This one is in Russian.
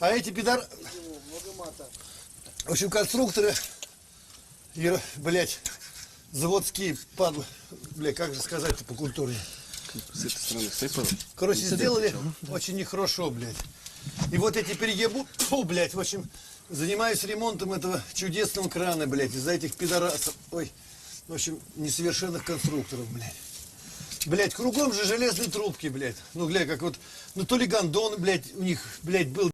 А эти в общем, конструкторы, блядь, заводские, падлы, блядь, как же сказать-то по культуре. С этой стороны сыпало. Короче, сделали очень нехорошо, блядь. И вот я теперь ебу, блядь, в общем, занимаюсь ремонтом этого чудесного крана, блядь, из-за этих пидорасов, ой, в общем, несовершенных конструкторов, блядь. Блядь, кругом же железные трубки, блядь. Ну, глядь, как вот, ну, то ли гондон, блядь, у них, блядь, был.